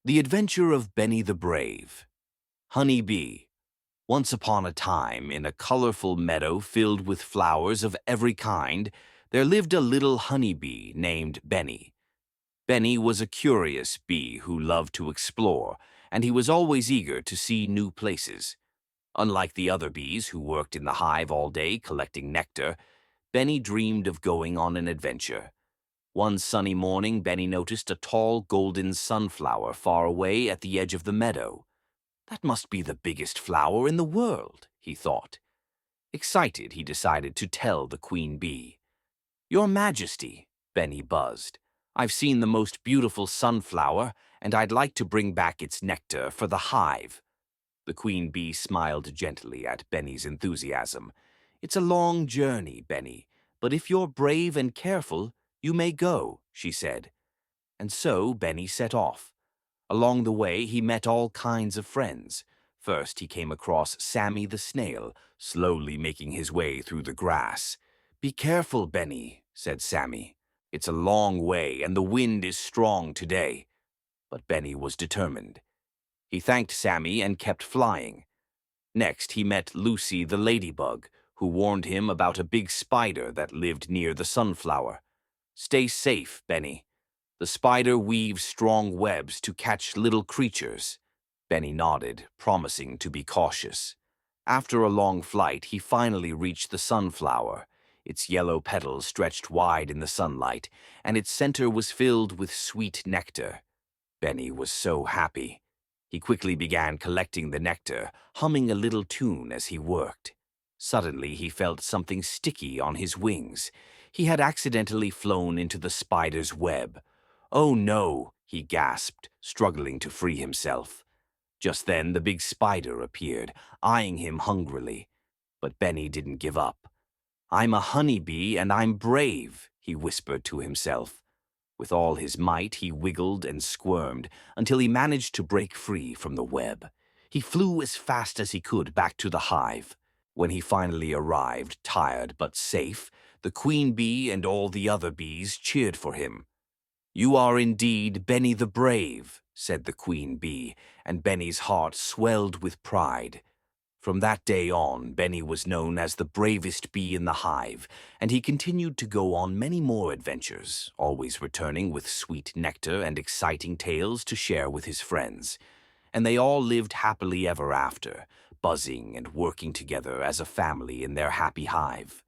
The Adventure of Benny the Brave. Honey Bee. Once upon a time, in a colorful meadow filled with flowers of every kind, there lived a little honey bee named Benny. Benny was a curious bee who loved to explore, and he was always eager to see new places. Unlike the other bees who worked in the hive all day collecting nectar, Benny dreamed of going on an adventure. One sunny morning, Benny noticed a tall golden sunflower far away at the edge of the meadow. That must be the biggest flower in the world, he thought. Excited, he decided to tell the queen bee. Your Majesty, Benny buzzed, I've seen the most beautiful sunflower, and I'd like to bring back its nectar for the hive. The queen bee smiled gently at Benny's enthusiasm. It's a long journey, Benny, but if you're brave and careful, you may go, she said. And so Benny set off. Along the way, he met all kinds of friends. First, he came across Sammy the snail, slowly making his way through the grass. Be careful, Benny, said Sammy. It's a long way, and the wind is strong today. But Benny was determined. He thanked Sammy and kept flying. Next, he met Lucy the ladybug, who warned him about a big spider that lived near the sunflower. Stay safe, Benny. The spider weaves strong webs to catch little creatures. Benny nodded, promising to be cautious. After a long flight, he finally reached the sunflower. Its yellow petals stretched wide in the sunlight, and its center was filled with sweet nectar. Benny was so happy. He quickly began collecting the nectar, humming a little tune as he worked. Suddenly, he felt something sticky on his wings. He had accidentally flown into the spider's web. Oh no, he gasped, struggling to free himself. Just then, the big spider appeared, eyeing him hungrily. But Benny didn't give up. I'm a honey bee and I'm brave, he whispered to himself. With all his might, he wiggled and squirmed until he managed to break free from the web. He flew as fast as he could back to the hive. When he finally arrived, tired but safe, the queen bee and all the other bees cheered for him. You are indeed Benny the Brave, said the queen bee, and Benny's heart swelled with pride. From that day on, Benny was known as the bravest bee in the hive, and he continued to go on many more adventures, always returning with sweet nectar and exciting tales to share with his friends. And they all lived happily ever after, buzzing and working together as a family in their happy hive.